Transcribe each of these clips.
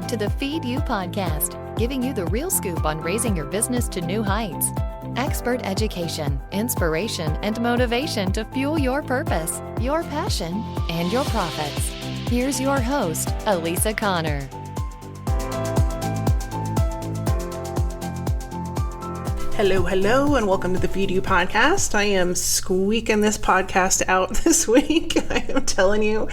to the Feed You podcast, giving you the real scoop on raising your business to new heights. Expert education, inspiration, and motivation to fuel your purpose, your passion, and your profits. Here's your host, Elisa Connor. Hello, and welcome to the Feed You podcast. I am squeaking this podcast out this week. I am telling you,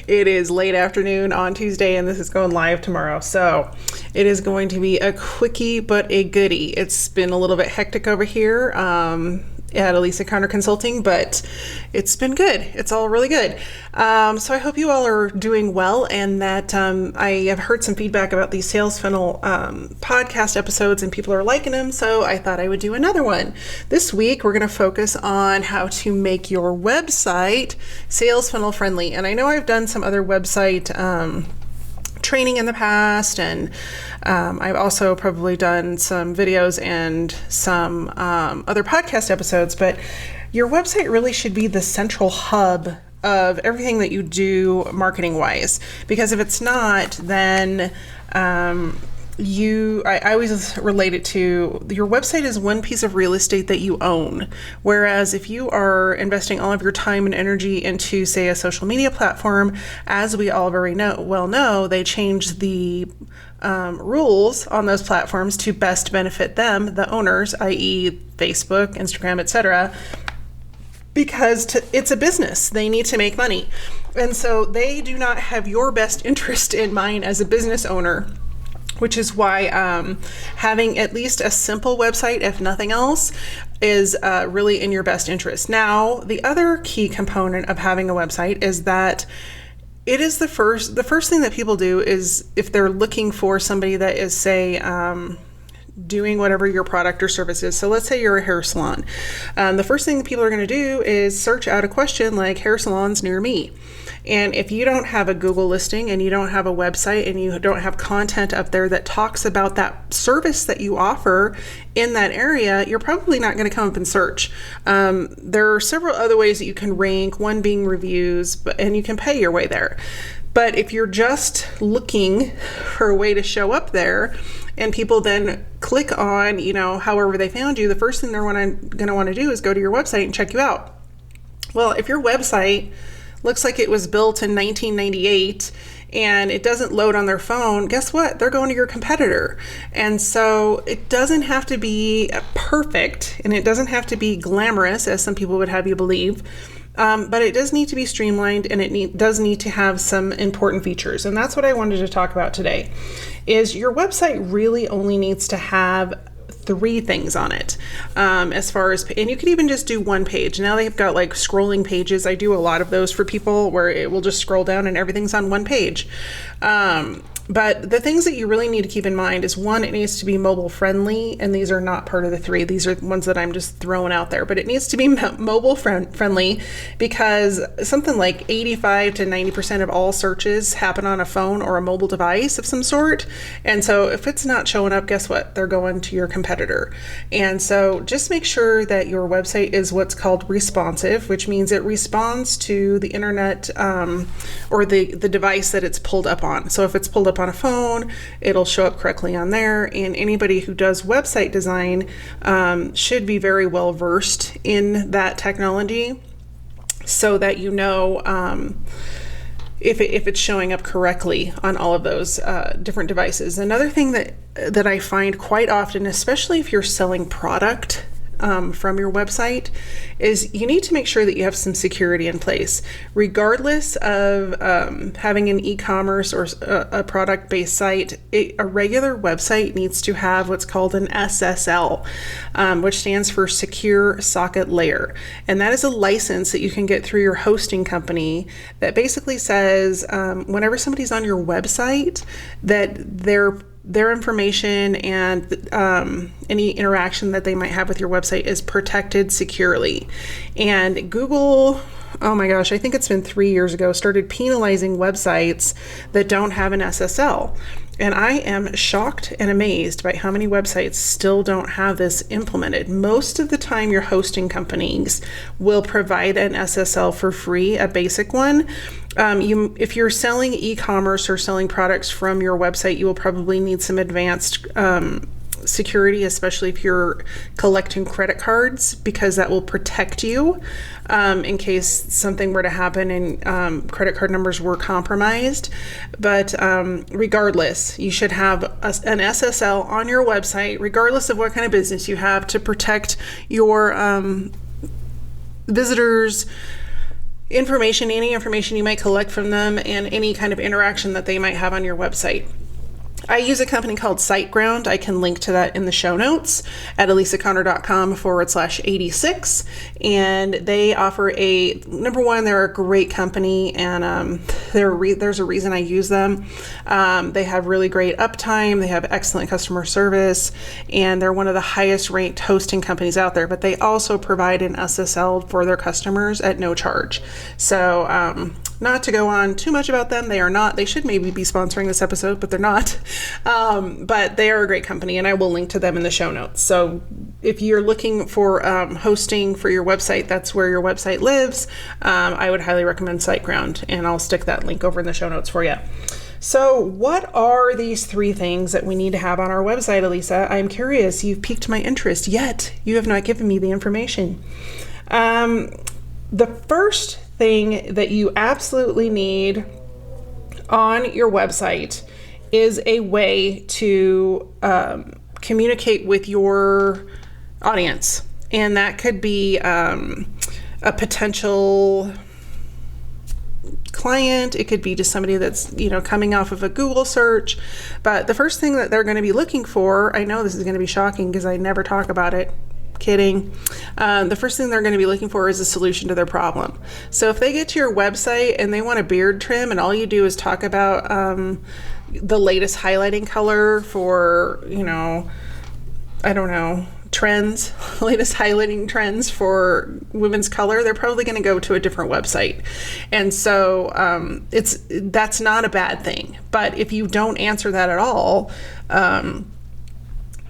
it is late afternoon on Tuesday, and this is going live tomorrow. So it is going to be a quickie, but a goodie. It's been a little bit hectic over here at Elisa Connor Consulting, but it's been good. It's all really good. So I hope you all are doing well, and that I have heard some feedback about these sales funnel podcast episodes, and people are liking them, so I thought I would do another one. This week, we're going to focus on how to make your website sales funnel friendly. And I know I've done some other website training in the past, and I've also probably done some videos and some other podcast episodes, but your website really should be the central hub of everything that you do marketing wise, because if it's not, then I always relate it to your website is one piece of real estate that you own. Whereas if you are investing all of your time and energy into, say, a social media platform, as we all very well know, they change the rules on those platforms to best benefit them, the owners, i.e. Facebook, Instagram, etc., because it's a business. They need to make money. And so they do not have your best interest in mind as a business owner, which is why having at least a simple website, if nothing else, is really in your best interest. Now, the other key component of having a website is that it is the first thing that people do is if they're looking for somebody that is, say, doing whatever your product or service is. So let's say you're a hair salon. The first thing that people are going to do is search out a question like hair salons near me. And if you don't have a Google listing and you don't have a website and you don't have content up there that talks about that service that you offer in that area, you're probably not going to come up in search. There are several other ways that you can rank, one being reviews, and you can pay your way there. But if you're just looking for a way to show up there and people then click on, however they found you, the first thing they're going to want to do is go to your website and check you out. Well, if your website looks like it was built in 1998 and it doesn't load on their phone, guess what? They're going to your competitor. And so it doesn't have to be perfect and it doesn't have to be glamorous, as some people would have you believe. But it does need to be streamlined, and it does need to have some important features. And that's what I wanted to talk about today, is your website really only needs to have 3 things on it, and you could even just do one page. Now they've got like scrolling pages. I do a lot of those for people where it will just scroll down and everything's on one page. But the things that you really need to keep in mind is, one, it needs to be mobile friendly, and these are not part of the 3. These are ones that I'm just throwing out there, but it needs to be mobile friendly, because something like 85 to 90% of all searches happen on a phone or a mobile device of some sort. And so if it's not showing up, guess what? They're going to your competitor. And so just make sure that your website is what's called responsive, which means it responds to the internet or the device that it's pulled up on. So if it's pulled up on a phone, it'll show up correctly on there. And anybody who does website design should be very well versed in that technology, so that if it's showing up correctly on all of those different devices. Another thing that I find quite often, especially if you're selling product from your website, is you need to make sure that you have some security in place. Regardless of having an e-commerce or a product-based site, a regular website needs to have what's called an SSL, which stands for Secure Socket Layer. And that is a license that you can get through your hosting company that basically says whenever somebody's on your website, that their information and any interaction that they might have with your website is protected securely. And Google, oh my gosh, I think it's been 3 years ago, started penalizing websites that don't have an SSL. And I am shocked and amazed by how many websites still don't have this implemented. Most of the time, your hosting companies will provide an SSL for free, a basic one, If you're selling e-commerce or selling products from your website, you will probably need some advanced security, especially if you're collecting credit cards, because that will protect you in case something were to happen and credit card numbers were compromised. But regardless, you should have an SSL on your website, regardless of what kind of business you have, to protect your visitors' information, any information you might collect from them, and any kind of interaction that they might have on your website. I use a company called SiteGround. I can link to that in the show notes at elisaconnor.com/86. And they offer number one, they're a great company, and there's a reason I use them. They have really great uptime. They have excellent customer service, and they're one of the highest ranked hosting companies out there, but they also provide an SSL for their customers at no charge. So, not to go on too much about them, they should maybe be sponsoring this episode, but they're not. But they are a great company, and I will link to them in the show notes. So if you're looking for hosting for your website, that's where your website lives. I would highly recommend SiteGround, and I'll stick that link over in the show notes for you. So what are these 3 things that we need to have on our website, Elisa? I'm curious. You've piqued my interest, yet you have not given me the information. The first thing that you absolutely need on your website is a way to communicate with your audience. And that could be a potential client. It could be just somebody that's, coming off of a Google search. But the first thing that they're going to be looking for, I know this is going to be shocking because I never talk about it. Kidding. The first thing they're going to be looking for is a solution to their problem. So if they get to your website and they want a beard trim, and all you do is talk about the latest highlighting color for, I don't know, trends, latest highlighting trends for women's color, they're probably going to go to a different website. And so that's not a bad thing. But if you don't answer that at all,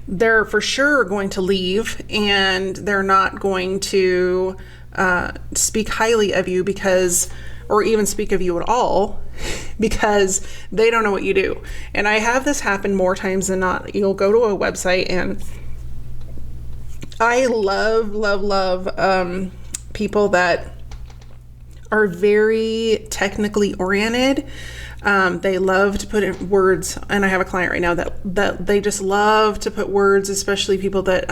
they're for sure going to leave, and they're not going to speak highly of you or even speak of you at all, because they don't know what you do. And I have this happen more times than not. You'll go to a website, and I love people that are very technically oriented. They love to put in words, and I have a client right now that they just love to put words, especially people that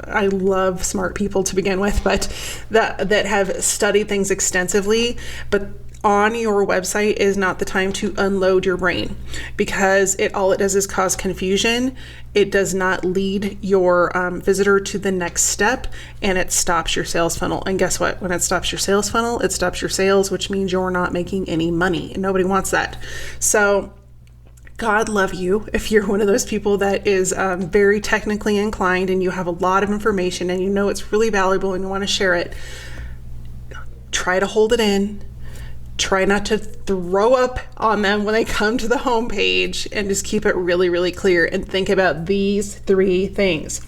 I love smart people to begin with, but that have studied things extensively. But on your website is not the time to unload your brain, because all it does is cause confusion. It does not lead your visitor to the next step, and it stops your sales funnel. And guess what? When it stops your sales funnel, it stops your sales, which means you're not making any money. And nobody wants that. So God love you if you're one of those people that is very technically inclined, and you have a lot of information, and you know it's really valuable and you want to share it. Try to hold it in. Try not to throw up on them when they come to the homepage, and just keep it really, really clear, and think about these 3 things.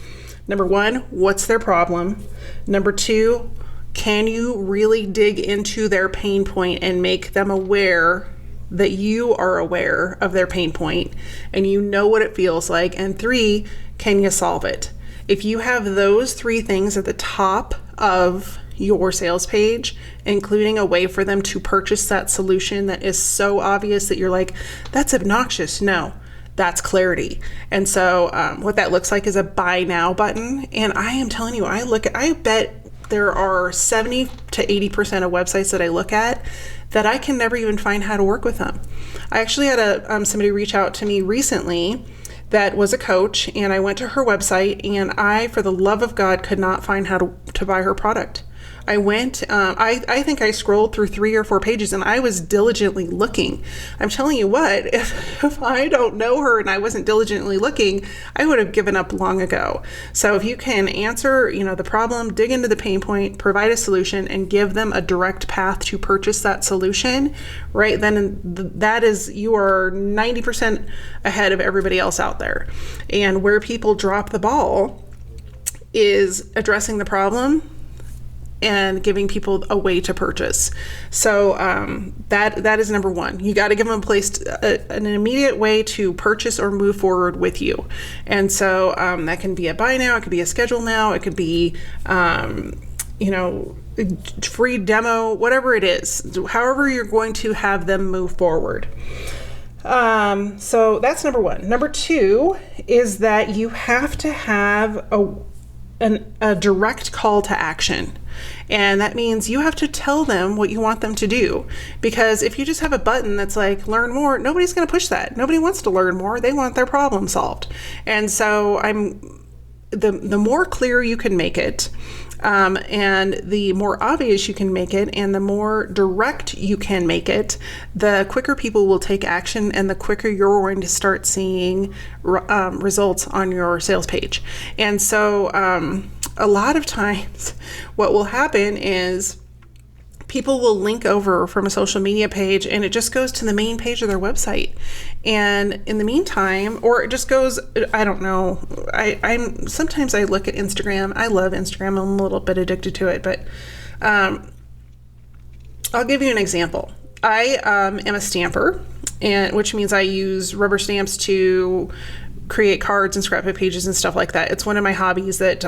Number 1, what's their problem? Number 2, can you really dig into their pain point and make them aware that you are aware of their pain point and you know what it feels like? And 3, can you solve it? If you have those 3 things at the top of your sales page, including a way for them to purchase that solution that is so obvious that you're like, that's obnoxious. No, that's clarity. And so what that looks like is a buy now button. And I am telling you, I bet there are 70 to 80% of websites that I look at that I can never even find how to work with them. I actually had somebody reach out to me recently that was a coach, and I went to her website, and I, for the love of God, could not find how to buy her product. I went, I think I scrolled through 3 or 4 pages, and I was diligently looking. I'm telling you what, if I don't know her and I wasn't diligently looking, I would have given up long ago. So if you can answer, the problem, dig into the pain point, provide a solution, and give them a direct path to purchase that solution, right, then you are 90% ahead of everybody else out there. And where people drop the ball is addressing the problem and giving people a way to purchase. So that is number one. You got to give them an immediate way to purchase or move forward with you. And so that can be a buy now, it could be a schedule now, it could be free demo, whatever it is, however you're going to have them move forward. So that's number one. Number two is that you have to have a direct call to action. And that means you have to tell them what you want them to do. Because if you just have a button that's like, learn more, nobody's going to push that. Nobody wants to learn more. They want their problem solved. And so the more clear you can make it, and the more obvious you can make it, and the more direct you can make it, the quicker people will take action, and the quicker you're going to start seeing results on your sales page. And so a lot of times what will happen is people will link over from a social media page and it just goes to the main page of their website. And in the meantime, or it just goes, I don't know. Sometimes I look at Instagram. I love Instagram. I'm a little bit addicted to it, but I'll give you an example. I am a stamper, which means I use rubber stamps to create cards and scrapbook pages and stuff like that. It's one of my hobbies that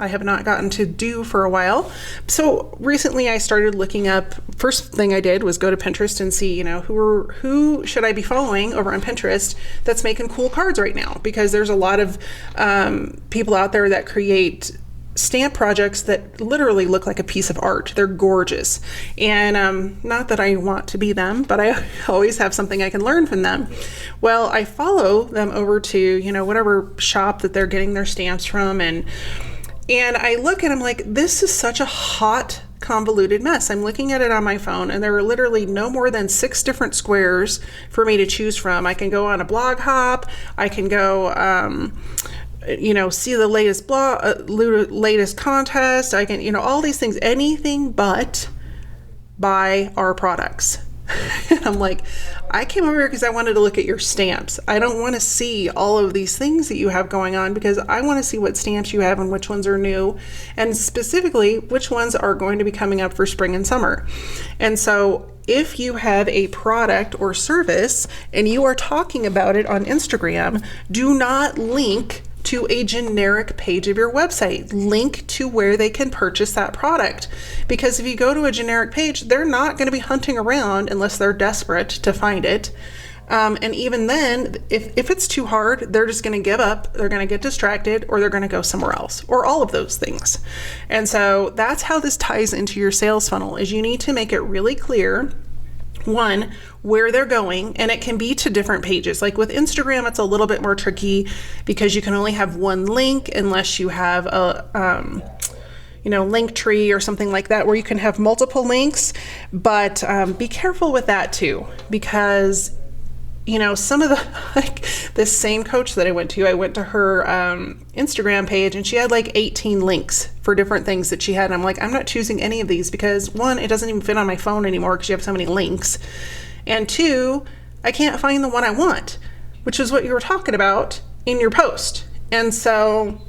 I have not gotten to do for a while. So recently I started looking up, first thing I did was go to Pinterest and see, who should I be following over on Pinterest that's making cool cards right now? Because there's a lot of people out there that create stamp projects that literally look like a piece of art. They're gorgeous. And not that I want to be them, but I always have something I can learn from them. Well, I follow them over to, whatever shop that they're getting their stamps from, and I look and I'm like, this is such a hot, convoluted mess. I'm looking at it on my phone and there are literally no more than 6 different squares for me to choose from. I can go on a blog hop. I can go, see the latest latest contest. I can, all these things, anything but buy our products. And I'm like, I came over here because I wanted to look at your stamps. I don't want to see all of these things that you have going on, because I want to see what stamps you have and which ones are new, and specifically which ones are going to be coming up for spring and summer. And so if you have a product or service and you are talking about it on Instagram, do not link to a generic page of your website. Link to where they can purchase that product. Because if you go to a generic page, they're not going to be hunting around unless they're desperate to find it. And even then, if it's too hard, they're just going to give up, they're going to get distracted, or they're going to go somewhere else, or all of those things. And so that's how this ties into your sales funnel, is you need to make it really clear, one, where they're going, and it can be to different pages. Like with Instagram, it's a little bit more tricky because you can only have one link unless you have a link tree or something like that, where you can have multiple links. But be careful with that too, because some of this same coach that I went to her Instagram page, and she had like 18 links for different things that she had. And I'm like, I'm not choosing any of these because, one, it doesn't even fit on my phone anymore because you have so many links. And two, I can't find the one I want, which is what you were talking about in your post. And so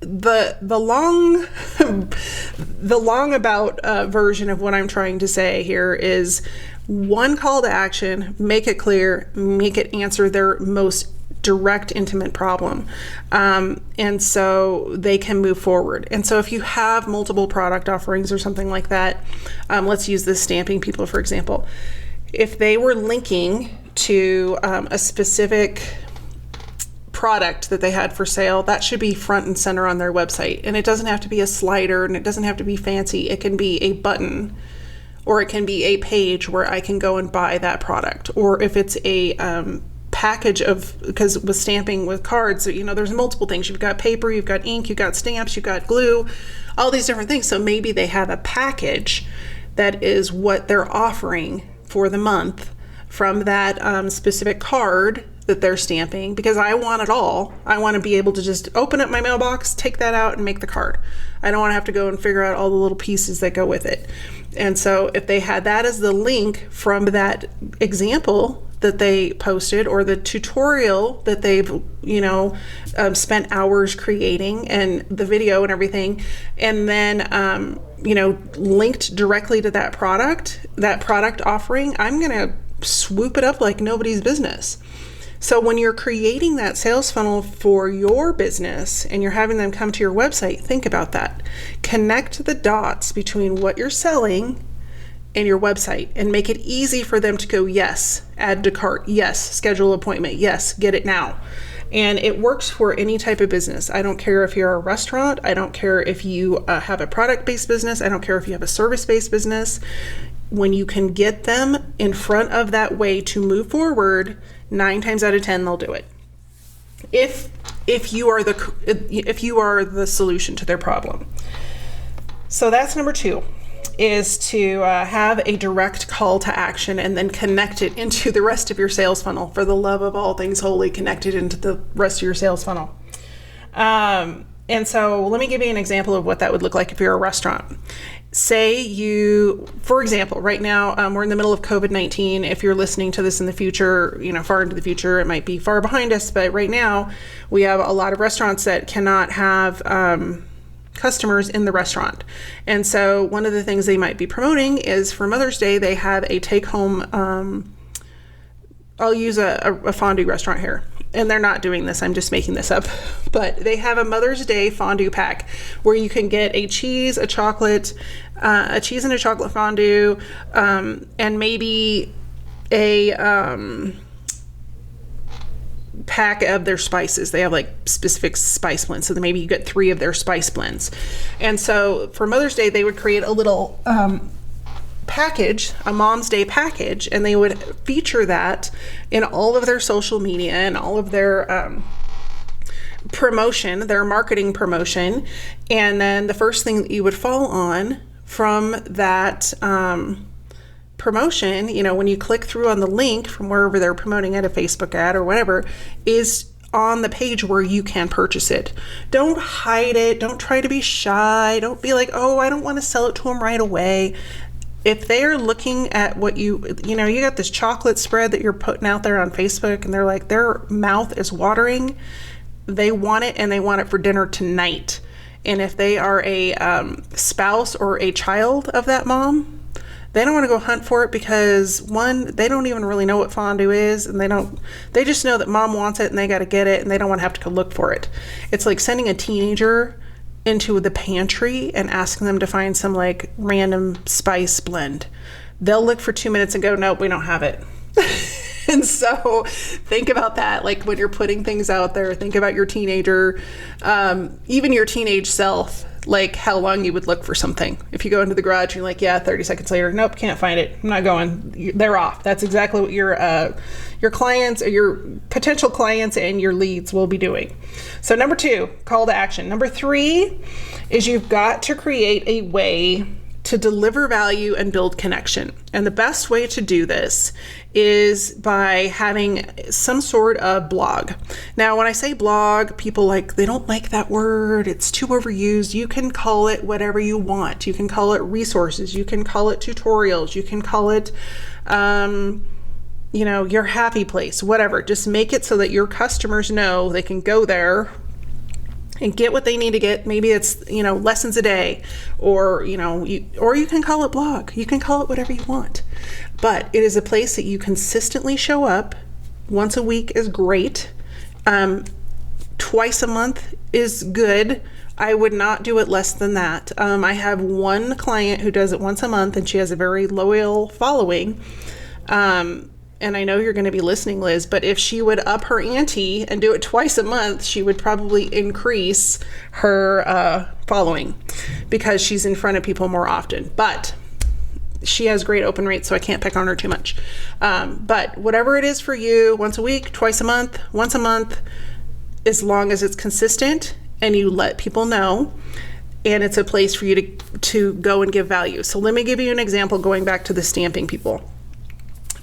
the long about version of what I'm trying to say here is, one call to action, make it clear, make it answer their most direct, intimate problem. And so they can move forward. And so if you have multiple product offerings or something like that, let's use the stamping people, for example. If they were linking to a specific product that they had for sale, that should be front and center on their website. And it doesn't have to be a slider, and it doesn't have to be fancy. It can be a button, or it can be a page where I can go and buy that product. Or if it's a package because with stamping with cards, there's multiple things. You've got paper, you've got ink, you've got stamps, you've got glue, all these different things. So maybe they have a package that is what they're offering for the month from that specific card that they're stamping, because I want it all. I want to be able to just open up my mailbox, take that out, and make the card. I don't want to have to go and figure out all the little pieces that go with it. And so if they had that as the link from that example that they posted, or the tutorial that they've, spent hours creating, and the video and everything, and then, linked directly to that product offering, I'm going to swoop it up like nobody's business. So when you're creating that sales funnel for your business and you're having them come to your website, think about that. Connect the dots between what you're selling and your website, and make it easy for them to go, yes, add to cart, yes, schedule appointment, yes, get it now. And it works for any type of business. I don't care if you're a restaurant. I don't care if you have a product-based business. I don't care if you have a service-based business. When you can get them in front of that way to move forward, 9 times out of 10, they'll do it. If you are the solution to their problem. So that's number 2, is to have a direct call to action and then connect it into the rest of your sales funnel. For the love of all things holy, connect it into the rest of your sales funnel. And so let me give you an example of what that would look like if you're a restaurant. Say you, for example, right now, we're in the middle of COVID-19. If you're listening to this in the future, far into the future, it might be far behind us. But right now, we have a lot of restaurants that cannot have customers in the restaurant. And so one of the things they might be promoting is, for Mother's Day, they have a take-home, I'll use a fondue restaurant here. And they're not doing this, I'm just making this up. But they have a Mother's Day fondue pack where you can get a cheese, a cheese and a chocolate fondue, and maybe a pack of their spices. They have like specific spice blends. So then maybe you get 3 of their spice blends. And so for Mother's Day, they would create a little package, a Mom's Day package, and they would feature that in all of their social media and all of their promotion, their marketing promotion. And then the first thing that you would fall on from that promotion, when you click through on the link from wherever they're promoting it, a Facebook ad or whatever, is on the page where you can purchase it. Don't hide it. Don't try to be shy. Don't be like, oh, I don't want to sell it to them right away. If they're looking at what you got this chocolate spread that you're putting out there on Facebook, and they're like, their mouth is watering, they want it, and they want it for dinner tonight. And if they are a spouse or a child of that mom, they don't want to go hunt for it, because one, they don't even really know what fondue is, and they just know that mom wants it and they got to get it, and they don't want to have to go look for it. It's like sending a teenager into the pantry and asking them to find some like random spice blend. They'll look for 2 minutes and go, nope, we don't have it. And so think about that. Like when you're putting things out there, think about your teenager, even your teenage self, like how long you would look for something. If you go into the garage and you're like, yeah, 30 seconds later, nope, can't find it. I'm not going. They're off. That's exactly what your clients or your potential clients and your leads will be doing. So number 2, call to action. Number 3 is you've got to create a way to deliver value and build connection. And the best way to do this is by having some sort of blog. Now, when I say blog, people they don't like that word. It's too overused. You can call it whatever you want. You can call it resources. You can call it tutorials. You can call it, your happy place, whatever. Just make it so that your customers know they can go there and get what they need to get. Maybe it's, lessons a day, or you can call it blog. You can call it whatever you want. But it is a place that you consistently show up. Once a week is great. Twice a month is good. I would not do it less than that. I have one client who does it once a month, and she has a very loyal following. And I know you're going to be listening, Liz, but if she would up her ante and do it twice a month, she would probably increase her following, because she's in front of people more often. But she has great open rates, so I can't pick on her too much. But whatever it is for you, once a week, twice a month, once a month, as long as it's consistent and you let people know, and it's a place for you to go and give value. So let me give you an example, going back to the stamping people.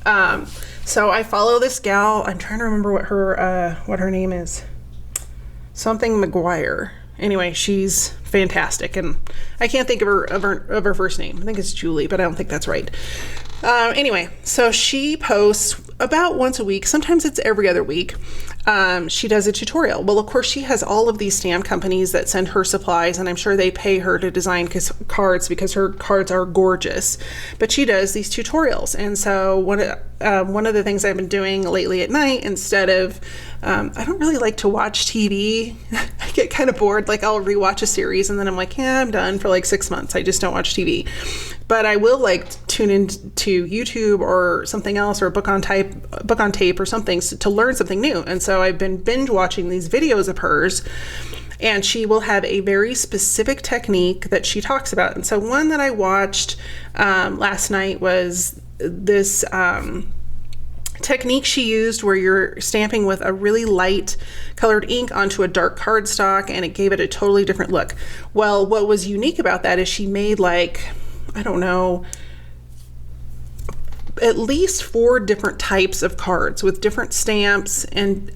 So I follow this gal. I'm trying to remember what her name is. Something McGuire. Anyway, she's fantastic, and I can't think of her first name. I think it's Julie, but I don't think that's right. Anyway, so she posts about once a week. Sometimes it's every other week. She does a tutorial. Well, of course, she has all of these stamp companies that send her supplies, and I'm sure they pay her to design cards because her cards are gorgeous. But she does these tutorials, and so one of the things I've been doing lately at night, instead of I don't really like to watch TV. I get kind of bored. Like, I'll rewatch a series and then I'm like, yeah, I'm done for like 6 months. I just don't watch TV. But I will like tune into YouTube or something else, or a book on tape or something to learn something new. And so I've been binge watching these videos of hers, and she will have a very specific technique that she talks about. And so one that I watched last night was this technique she used where you're stamping with a really light colored ink onto a dark cardstock, and it gave it a totally different look. Well, what was unique about that is she made like, I don't know, at least 4 different types of cards with different stamps, and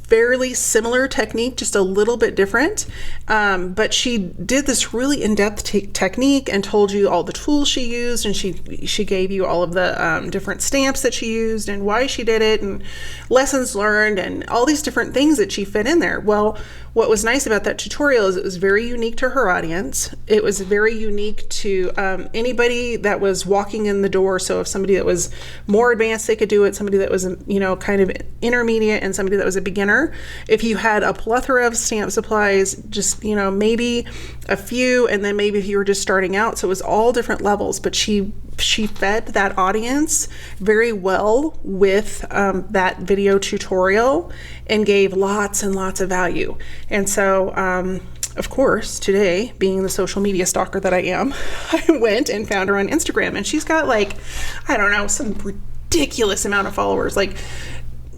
fairly similar technique, just a little bit different. But she did this really in-depth technique and told you all the tools she used, and she gave you all of the different stamps that she used and why she did it, and lessons learned, and all these different things that she fit in there. Well, what was nice about that tutorial is it was very unique to her audience. It was very unique to anybody that was walking in the door. So if somebody that was more advanced, they could do it. Somebody that was, kind of intermediate, and somebody that was a beginner. If you had a plethora of stamp supplies, just, maybe a few, and then maybe if you were just starting out. So it was all different levels, but she fed that audience very well with that video tutorial, and gave lots and lots of value. And so, of course, today, being the social media stalker that I am, I went and found her on Instagram, and she's got like, I don't know, some ridiculous amount of followers, like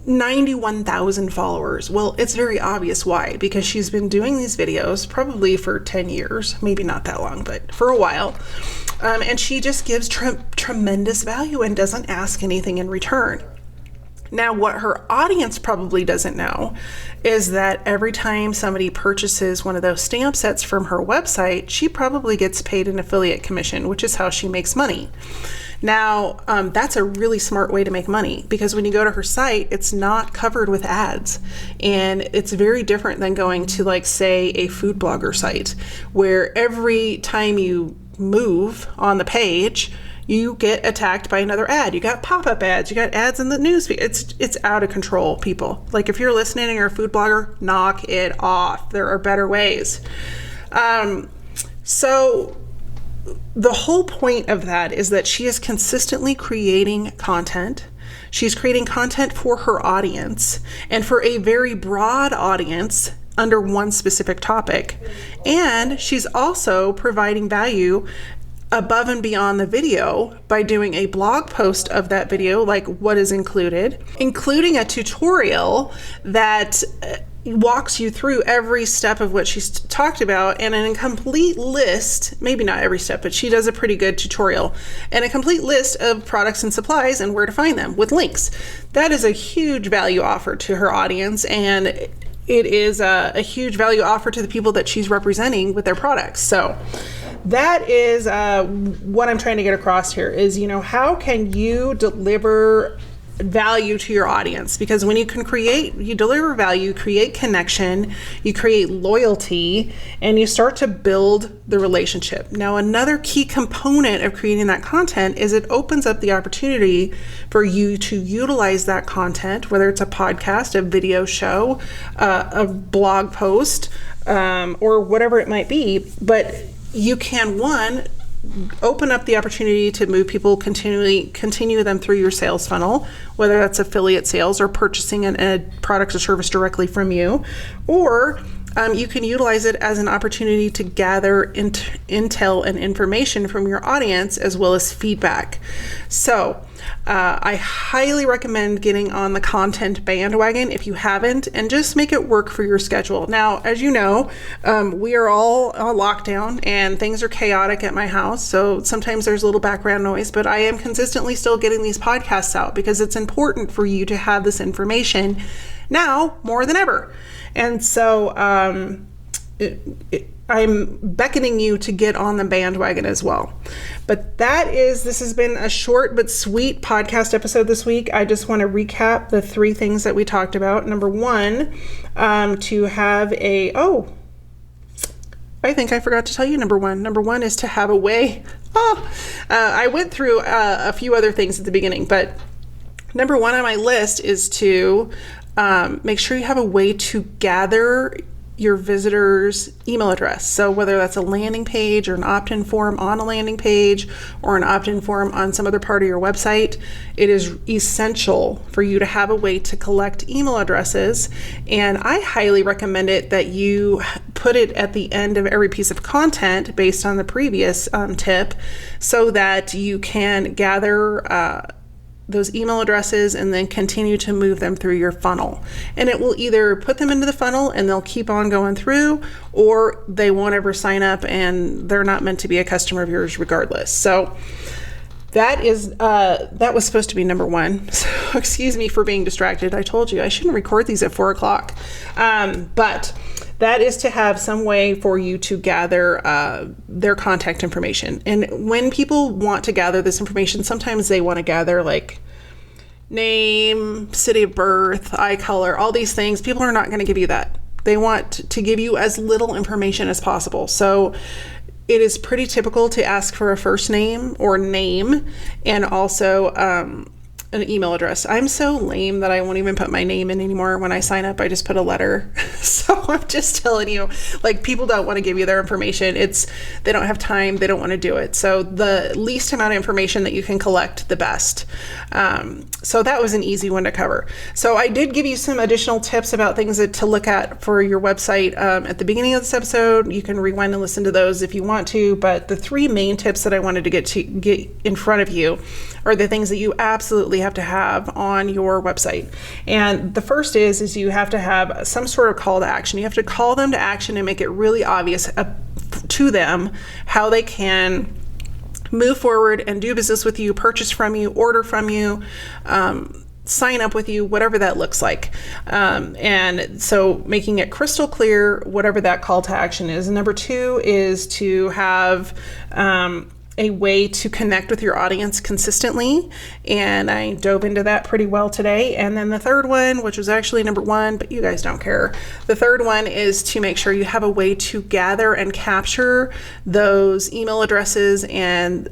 91,000 followers. Well, it's very obvious why, because she's been doing these videos probably for 10 years, maybe not that long, but for a while. And she just gives tremendous value and doesn't ask anything in return. Now, what her audience probably doesn't know is that every time somebody purchases one of those stamp sets from her website, she probably gets paid an affiliate commission, which is how she makes money. Now, that's a really smart way to make money, because when you go to her site, it's not covered with ads. And it's very different than going to, like, say, a food blogger site, where every time you move on the page, you get attacked by another ad. You got pop-up ads. You got ads in the newsfeed. It's out of control, people. Like, if you're listening and you're a food blogger, knock it off. There are better ways. So the whole point of that is that she is consistently creating content. She's creating content for her audience, and for a very broad audience under one specific topic. And she's also providing value above and beyond the video by doing a blog post of that video, like what is included, including a tutorial that walks you through every step of what she's talked about, and a complete list, maybe not every step, but she does a pretty good tutorial, and a complete list of products and supplies and where to find them with links. That is a huge value offer to her audience, and it is a huge value offer to the people that she's representing with their products. So that is what I'm trying to get across here is, how can you deliver value to your audience? Because when you deliver value, you create connection, you create loyalty, and you start to build the relationship. Now, another key component of creating that content is it opens up the opportunity for you to utilize that content, whether it's a podcast, a video show, a blog post, or whatever it might be. But you can, one, open up the opportunity to move people, continue them through your sales funnel, whether that's affiliate sales or purchasing a product or service directly from you, or you can utilize it as an opportunity to gather intel and information from your audience as well as feedback. So I highly recommend getting on the content bandwagon if you haven't, and just make it work for your schedule. Now, as you know, we are all on lockdown and things are chaotic at my house. So sometimes there's a little background noise, but I am consistently still getting these podcasts out because it's important for you to have this information now more than ever. And so I'm beckoning you to get on the bandwagon as well. But this has been a short but sweet podcast episode this week. I just want to recap the 3 things that we talked about. Number 1, to have I think I forgot to tell you number 1. Number 1 is to have a way. I went through a few other things at the beginning, but number 1 on my list is to make sure you have a way to gather your visitor's email address. So whether that's a landing page or an opt-in form on a landing page or an opt-in form on some other part of your website, it is essential for you to have a way to collect email addresses. And I highly recommend it that you put it at the end of every piece of content based on the previous tip, so that you can gather those email addresses and then continue to move them through your funnel. And it will either put them into the funnel and they'll keep on going through, or they won't ever sign up and they're not meant to be a customer of yours regardless. So that was supposed to be number 1. So excuse me for being distracted. I told you I shouldn't record these at 4 o'clock. But that is to have some way for you to gather their contact information. And when people want to gather this information, sometimes they want to gather like name, city of birth, eye color, all these things. People are not going to give you that. They want to give you as little information as possible. So it is pretty typical to ask for a first name or name, and also an email address. I'm so lame that I won't even put my name in anymore. When I sign up, I just put a letter. So I'm just telling you, like, people don't want to give you their information. They don't have time. They don't want to do it. So the least amount of information that you can collect, the best. So that was an easy one to cover. So I did give you some additional tips about things to look at for your website at the beginning of this episode. You can rewind and listen to those if you want to, but the 3 main tips that I wanted to get in front of you are the things that you absolutely have to have on your website. And the first is you have to have some sort of call to action. You have to call them to action and make it really obvious to them how they can move forward and do business with you, purchase from you, order from you, sign up with you, whatever that looks like. And so making it crystal clear, whatever that call to action is. And number 2 is to have a way to connect with your audience consistently. And I dove into that pretty well today. And then the third one, which was actually number 1, but you guys don't care. The third one is to make sure you have a way to gather and capture those email addresses and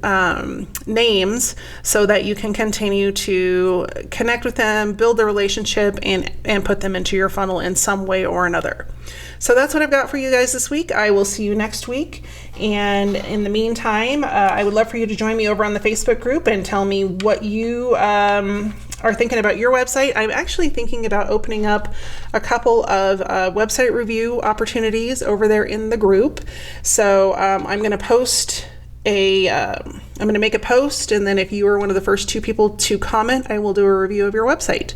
names so that you can continue to connect with them, build the relationship, and put them into your funnel in some way or another. So that's what I've got for you guys this week. I will see you next week. And in the meantime, I would love for you to join me over on the Facebook group and tell me what you are thinking about your website. I'm actually thinking about opening up a couple of website review opportunities over there in the group. So I'm going to post I'm going to make a post, and then if you are one of the first 2 people to comment, I will do a review of your website.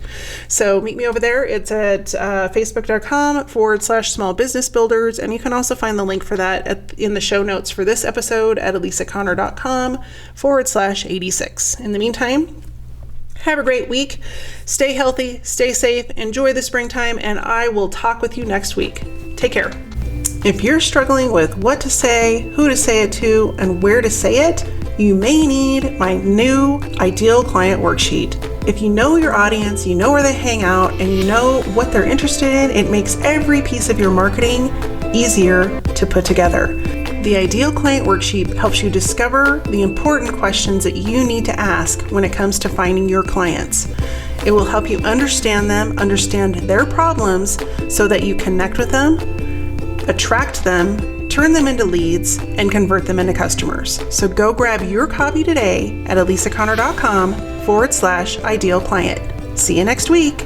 So meet me over there. It's at facebook.com/small business builders. And you can also find the link for that in the show notes for this episode at elisaconnor.com/86. In the meantime, have a great week. Stay healthy, stay safe, enjoy the springtime, and I will talk with you next week. Take care. If you're struggling with what to say, who to say it to, and where to say it, you may need my new Ideal Client Worksheet. If you know your audience, you know where they hang out, and you know what they're interested in, it makes every piece of your marketing easier to put together. The Ideal Client Worksheet helps you discover the important questions that you need to ask when it comes to finding your clients. It will help you understand them, understand their problems, so that you connect with them, attract them, turn them into leads, and convert them into customers. So go grab your copy today at elisaconnor.com/ideal client. See you next week.